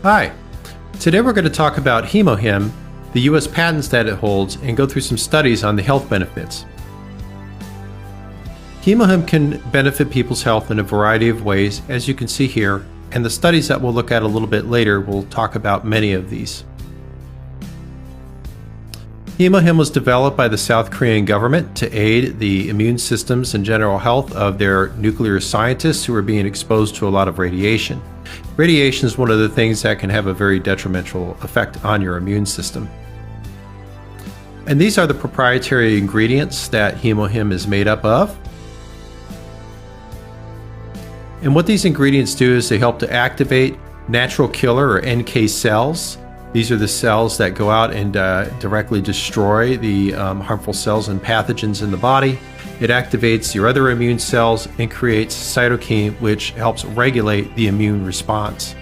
Hi, today we're going to talk about Hemohim, the U.S. patents that it holds, and go through some studies on the health benefits. Hemohim can benefit people's health in a variety of ways, as you can see here, and the studies that we'll look at a little bit later will talk about many of these. Hemohim was developed by the South Korean government to aid the immune systems and general health of their nuclear scientists who are being exposed to a lot of radiation. Radiation is one of the things that can have a very detrimental effect on your immune system. And these are the proprietary ingredients that Hemohim is made up of. And what these ingredients do is they help to activate natural killer or NK cells. These are the cells that go out and directly destroy the harmful cells and pathogens in the body. It activates your other immune cells and creates cytokine, which helps regulate the immune response.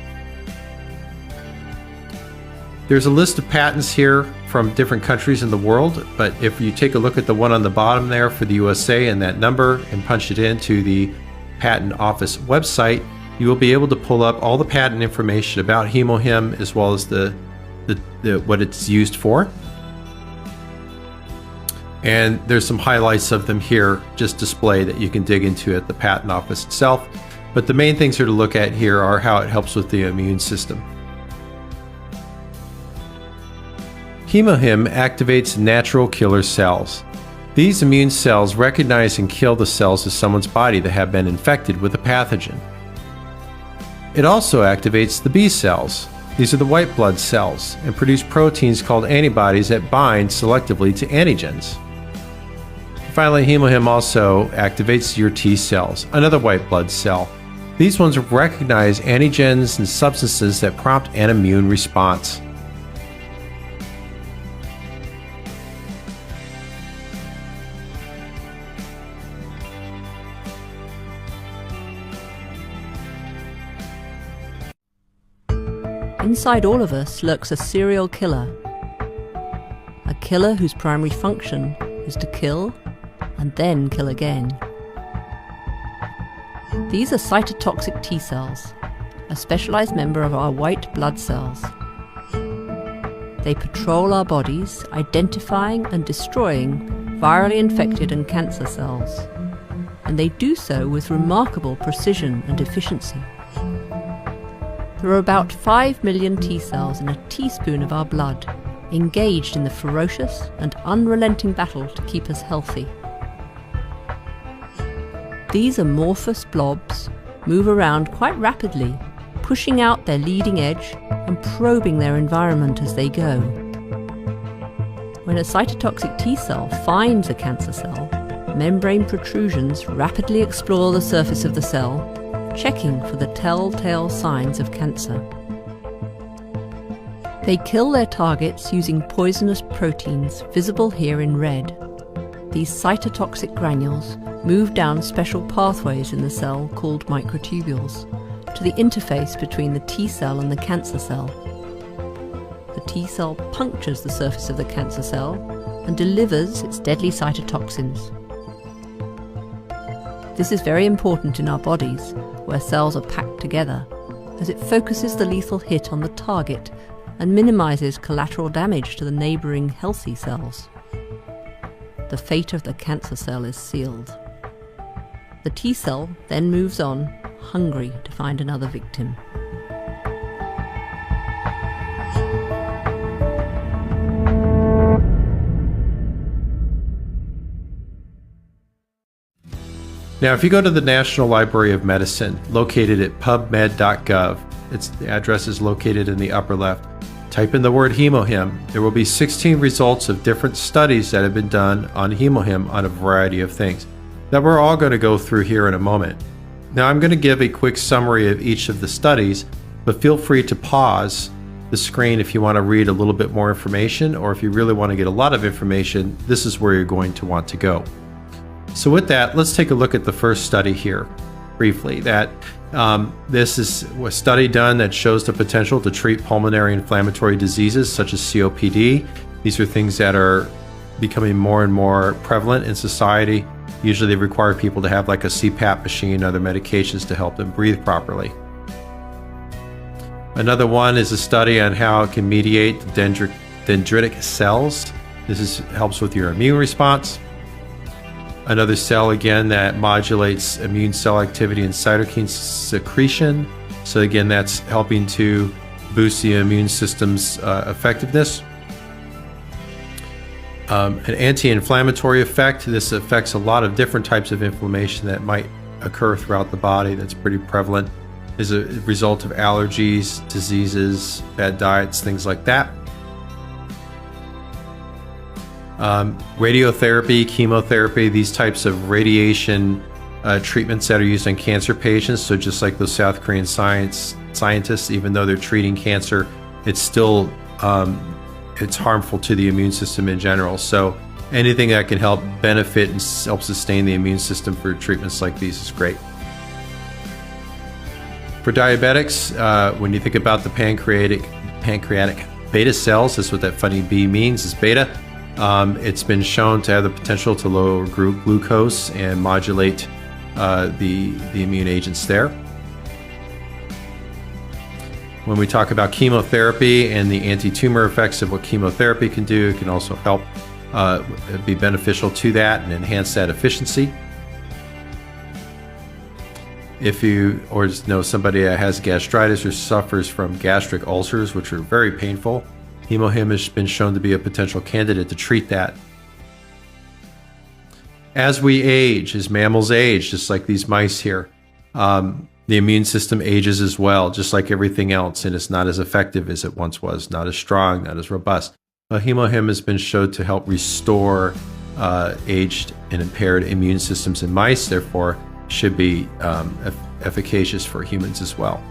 There's a list of patents here from different countries in the world, but if you take a look at the one on the bottom there for the USA and that number and punch it into the Patent Office website, you will be able to pull up all the patent information about Hemohim as well as what it's used for. And there's some highlights of them here just displayed that you can dig into at the Patent Office itself. But the main things here to look at here are how it helps with the immune system. Hemohim activates natural killer cells. These immune cells recognize and kill the cells of someone's body that have been infected with a pathogen. It also activates the B cells. These are the white blood cells and produce proteins called antibodies that bind selectively to antigens. Finally, Hemohim also activates your T cells, another white blood cell. These ones recognize antigens and substances that prompt an immune response. Inside all of us lurks a serial killer. A killer whose primary function is to kill and then kill again. These are cytotoxic T cells, a specialized member of our white blood cells. They patrol our bodies, identifying and destroying virally infected and cancer cells, and they do so with remarkable precision and efficiency. There are about 5 million T cells in a teaspoon of our blood, engaged in the ferocious and unrelenting battle to keep us healthy. These amorphous blobs move around quite rapidly, pushing out their leading edge and probing their environment as they go. When a cytotoxic T cell finds a cancer cell, membrane protrusions rapidly explore the surface of the cell, checking for the telltale signs of cancer. They kill their targets using poisonous proteins visible here in red. These cytotoxic granules move down special pathways in the cell called microtubules to the interface between the T cell and the cancer cell. The T cell punctures the surface of the cancer cell and delivers its deadly cytotoxins. This is very important in our bodies, where cells are packed together, as it focuses the lethal hit on the target and minimizes collateral damage to the neighboring healthy cells. The fate of the cancer cell is sealed. The T cell then moves on, hungry to find another victim. Now, if you go to the National Library of Medicine, located at pubmed.gov, the address is located in the upper left. Type in the word Hemohim. There will be 16 results of different studies that have been done on Hemohim on a variety of things that we're all going to go through here in a moment. Now, I'm going to give a quick summary of each of the studies, but feel free to pause the screen if you want to read a little bit more information, or if you really want to get a lot of information, this is where you're going to want to go. So with that, let's take a look at the first study here briefly. This is a study done that shows the potential to treat pulmonary inflammatory diseases such as COPD. These are things that are becoming more and more prevalent in society. Usually they require people to have like a CPAP machine and other medications to help them breathe properly. Another one is a study on how it can mediate dendritic cells. This helps with your immune response. Another cell, again, that modulates immune cell activity and cytokine secretion. So again, that's helping to boost the immune system's effectiveness. An anti-inflammatory effect. This affects a lot of different types of inflammation that might occur throughout the body. That's pretty prevalent. Is a result of allergies, diseases, bad diets, things like that. Radiotherapy, chemotherapy, these types of radiation treatments that are used on cancer patients. So just like those South Korean scientists, even though they're treating cancer, it's still it's harmful to the immune system in general. So anything that can help benefit and help sustain the immune system for treatments like these is great. For diabetics, when you think about the pancreatic beta cells, that's what that funny B means, is beta. It's been shown to have the potential to lower glucose and modulate the immune agents there. When we talk about chemotherapy and the anti-tumor effects of what chemotherapy can do, it can also help be beneficial to that and enhance that efficiency. If you or know somebody that has gastritis or suffers from gastric ulcers, which are very painful, Hemohim has been shown to be a potential candidate to treat that. As we age, as mammals age, just like these mice here, the immune system ages as well, just like everything else, and it's not as effective as it once was, not as strong, not as robust. Hemohim has been shown to help restore aged and impaired immune systems in mice, therefore should be efficacious for humans as well.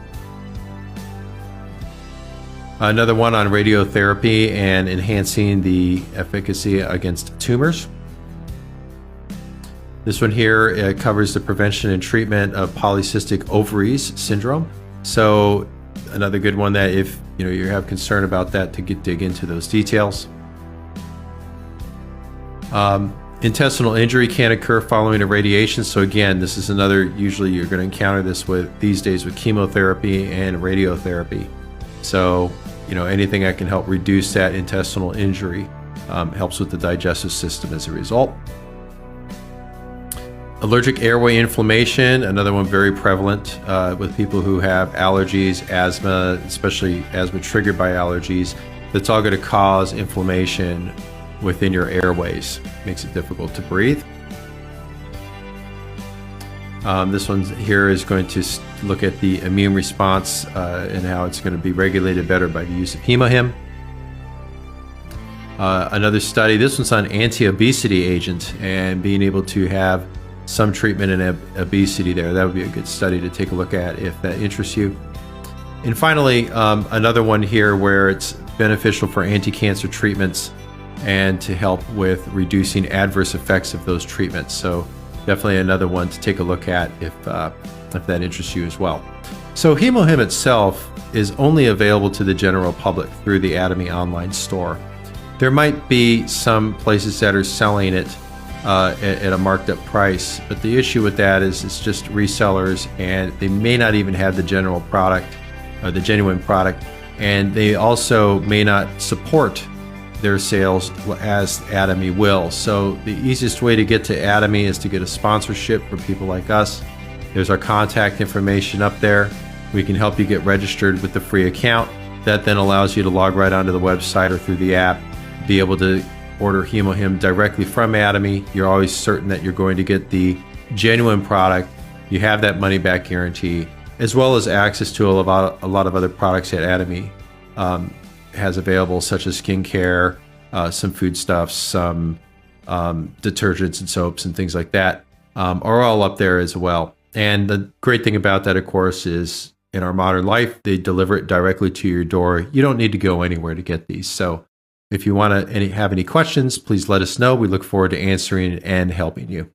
Another one on radiotherapy and enhancing the efficacy against tumors. This one here covers the prevention and treatment of polycystic ovaries syndrome. So another good one that if you have concern about that, to dig into those details. Intestinal injury can occur following irradiation. So again, this is another, usually you're going to encounter this these days with chemotherapy and radiotherapy. So, anything that can help reduce that intestinal injury helps with the digestive system as a result. Allergic airway inflammation, another one very prevalent with people who have allergies, asthma, especially asthma triggered by allergies. That's all going to cause inflammation within your airways. Makes it difficult to breathe. This one here is going to look at the immune response and how it's going to be regulated better by the use of Hemohim. Another study, this one's on anti-obesity agent and being able to have some treatment in obesity there. That would be a good study to take a look at if that interests you. And finally, another one here where it's beneficial for anti-cancer treatments and to help with reducing adverse effects of those treatments. So definitely another one to take a look at if that interests you as well. So Hemohim itself is only available to the general public through the Atomy online store. There might be some places that are selling it at a marked up price, but the issue with that is it's just resellers and they may not even have the general product or the genuine product, and they also may not support their sales as Atomy will. So the easiest way to get to Atomy is to get a sponsorship for people like us. There's our contact information up there. We can help you get registered with the free account. That then allows you to log right onto the website or through the app, be able to order Hemohim directly from Atomy. You're always certain that you're going to get the genuine product. You have that money back guarantee, as well as access to a lot of other products that Atomy has available, such as skincare, some foodstuffs, some detergents and soaps and things like that, are all up there as well. And the great thing about that, of course, is in our modern life, they deliver it directly to your door. You don't need to go anywhere to get these. So if you want to have any questions, please let us know. We look forward to answering and helping you.